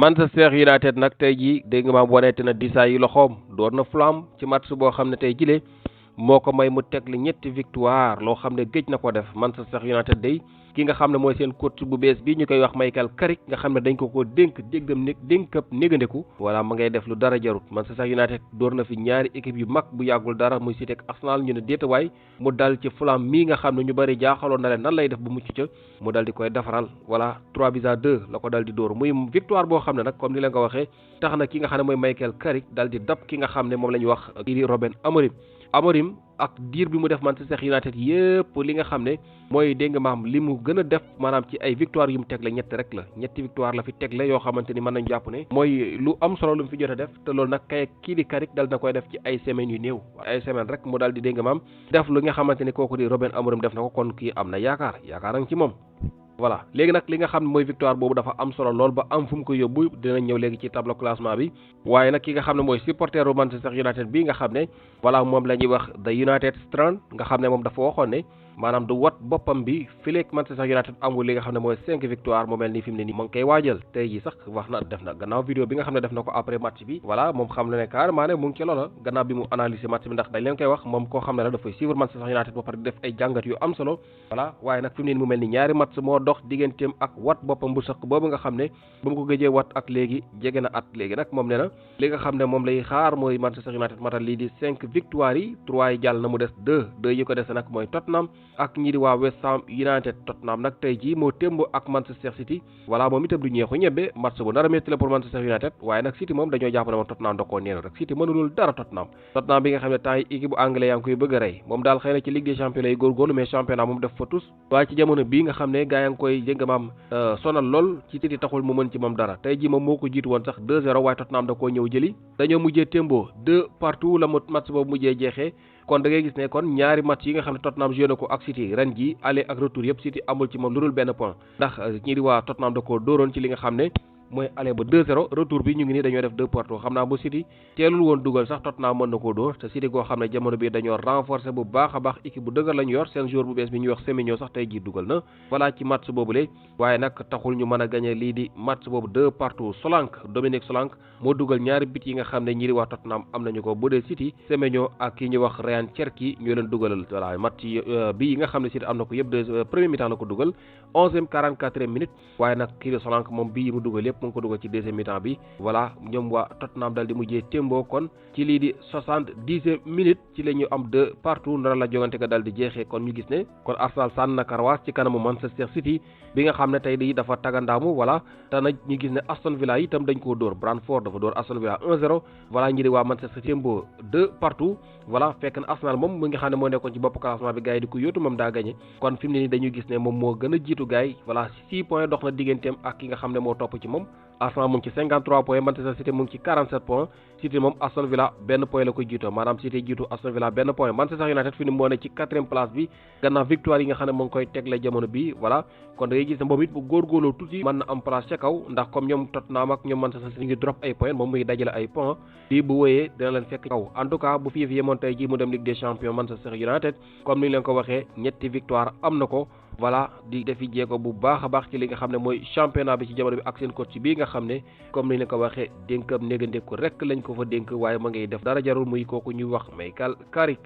Manchester United nag tey jii dégg nga maam waneeti na disaay yi loxoom door na Fulham ci match boo xam ne tey jile moo ko may mu teg li ñetti victoire loo xam ne géej na ko def Manchester United day ki nga xam ne mooy seen coach bu bees bi ñu koy wax Michael Carrick nga xam ne dañ ko dénk dénkab négandeku voilà ma ngay def lu dara jarut Manchester United door na fi ñaari équipe yu mag bu yàggul dara muy City ak Arsenal ñu ne déetawaay mu dal ci Fulham mii nga xam ne ñu bëri jaaxaloon na leen nan lay def bu mucc ca mu dal di koy defaral voilà 3-2 la ko dal di dóor muy victoire boo xam ne nag comme ni leen ko waxee tax na ki nga xam ne mooy Michael Carrick dal di dab ki nga xam ne moom la ñuy wax kii di Ruben Amorim ak diir bi mu def Manchester United yëpp li nga xam ne mooy dégg nga maam li mu gën a def maanaam ci ay victoire yu mu tegle ñetti victoire la fi tegle yoo xamante ni mën nañu jàpp ne mooy lu am solo lu mu fi jot a def te loolu nag kii di Carrick dal na koy def ci ay semaines yu néew ay semaines rek mu dal di dégg nga maam def lu nga xamante ni kooku di Ruben Amorim def na ko kon kii am na yaakaar a ngi ci moom. voilà léegi nag li nga xam ne mooy victoire boobu dafa am solo lool ba am fu mu ko yóbbu dinañ ñëw léegi ci tableau classement bi waaye nag ki nga xam ne mooy supporteru Manchester United bi nga xam ne voilà moom la ñuy wax the United Strand nga xam ne moom dafa waxoon ne maanaam du wat boppam bi fileeg Manchester United amul li nga xam ne mooy 5 victoire mu mel ni fi mu ne nii mu ngi koy waajal tey ji sax wax na def na gannaaw vidéo bi nga xam ne def na ko après match bi voilà moom xam na ne carrément ne mu ngi ci loola gannaaw bi mu analyser match bi ndax dañ leen koy wax moom koo xam ne la dafay suivre Manchester United ba pare di def ay jàngat yu am solo voilà waaye nag fi mu ne nii mu mel ni ñaari match moo dox digganteem ak wat boppam bu sëq boobu nga xam ne ba mu ko gëjee wat ak léegi jege na at léegi nag moom ne na li nga xam ne moom lay xaar mooy Manchester United matal lii di 5 victoire yi 3 yi jàll na mu des 2 yi ko dese nag mooy Tottenham ak ñi di waa West Ham United. Tottenham nag tey jii moo témbo ak Manchester City voilà moom itam du ñeexu ñebbe match bu nar a métti la pour Manchester United waaye nag City moom dañoo jàpp ne moom Tottenham da koo neenu rek City mënulul dara Tottenham bi nga xam ne temps yi équipe bu anglais yaa ngi koy bëgg a rey moom daal xëy na ci Ligue des Champions lay góorgóorlu mais championnat moom def fa tous waaye ci jamono bii nga xam ne gaa yaa ngi koy jëngamaam sonal lool ci City taxul mu mën ci moom dara tey jii moom moo ko jiitu woon sax 2-0 waaye Tottenham da koo ñëw jëli dañoo mujjee témbo 2-2 la match boobu mujjee jeexee kon da ngay gis ne kon ñaari match yi nga xam ne Tottenham joué na ko ak City ren ji aller ak retour yëpp City amul ci moom lu dul benn point ndax ñi di waa Tottenham da koo dóoroon ci li nga xam ne mooy aller ba 2-0 retour bi ñu ngi nii dañoo def 2-2 xam naa bu City teelul woon dugal sax Tottenham mën na koo dóor te City goo xam ne jamono bi dañoo renforcer bu baax a baax équipe bu dëgër lañu yor seen joueur bu bees bi ñuy wax Semenyo sax tey jii dugal na voilà ci match boobule waaye nag taxul ñu mën a gagné lii di match boobu 2-2 Solanke Dominique Solanke moo dugal ñaari bit yi nga xam ne ñi di wax Tottenham am nañu ko bu dee City Semenyo ak ki ñuy wax Ryan Cherki ñoo leen dugalal voilà match bi yi nga xam ne City am na ko yëpp de premier mi-temps la ko dugal 11e 44e minute waaye nag kii di Solanke moom bii mu dugal yëpp mu ngi ko dugal ci deuxième mi-temps bi voilà ñoom waa Tottenham dal di mujjee témboo kon ci lii di 70e minute ci la ñu am 2-2 ndara la jogante ga dal di jeexee kon ñu gis ne kon Arsenal sànn na karawaas ci kanamu Manchester City bi nga xam ne tey di dafa tagandaamu voilà te nag ñu gis ne Aston Villa itam dañ koo dóor Brentford dafa dóor Aston Villa 1-0 voilà ñi di waa Manchester témboo 2-2 voilà fekk na Arsenal moom mu nga xam ne moo nekkoon ci bopp classement bi gars yi di ko yóotu moom daa gagné kon fi mu ne nii dañuy gis ne moom moo gën a jiitu gars yi voilà 6 points dox na digganteem ak ki nga xam ne moo topp ci moom Arsenal mu ngi ci 53 points Manchester City mu ngi ci 47 points City moom Aston Villa benn point la koy jiitoo maanaam City jiitu Aston Villa benn point Manchester United fi ni moo ne ci 4e place bi gannaaw victoire yi nga xam ne mu ngi koy tegle jamono bi voilà kon da ngay gis ne moom it bu góorgóorloo tuuti mën na am place ca kaw ndax comme ñoom Tottenham ak ñoom Manchester City ngi drop ay points moom muy dajale ay points bii bu wéyee dina leen fekk kaw en tout cas bu fi yemoon tey ji mu dem Ligue des Champions Manchester United comme ni leen ko waxee ñetti victoire am na ko voilà di defi jéego bu baax a baax ci li nga xam ne mooy championnat bi ci jamono bi ak seen coach bii nga xam ne comme ni leen ko waxee dénkam négandeku rek lañ ko fa dénk waaye ma ngay def dara jarul muy kooku ñuy wax Michael Carrick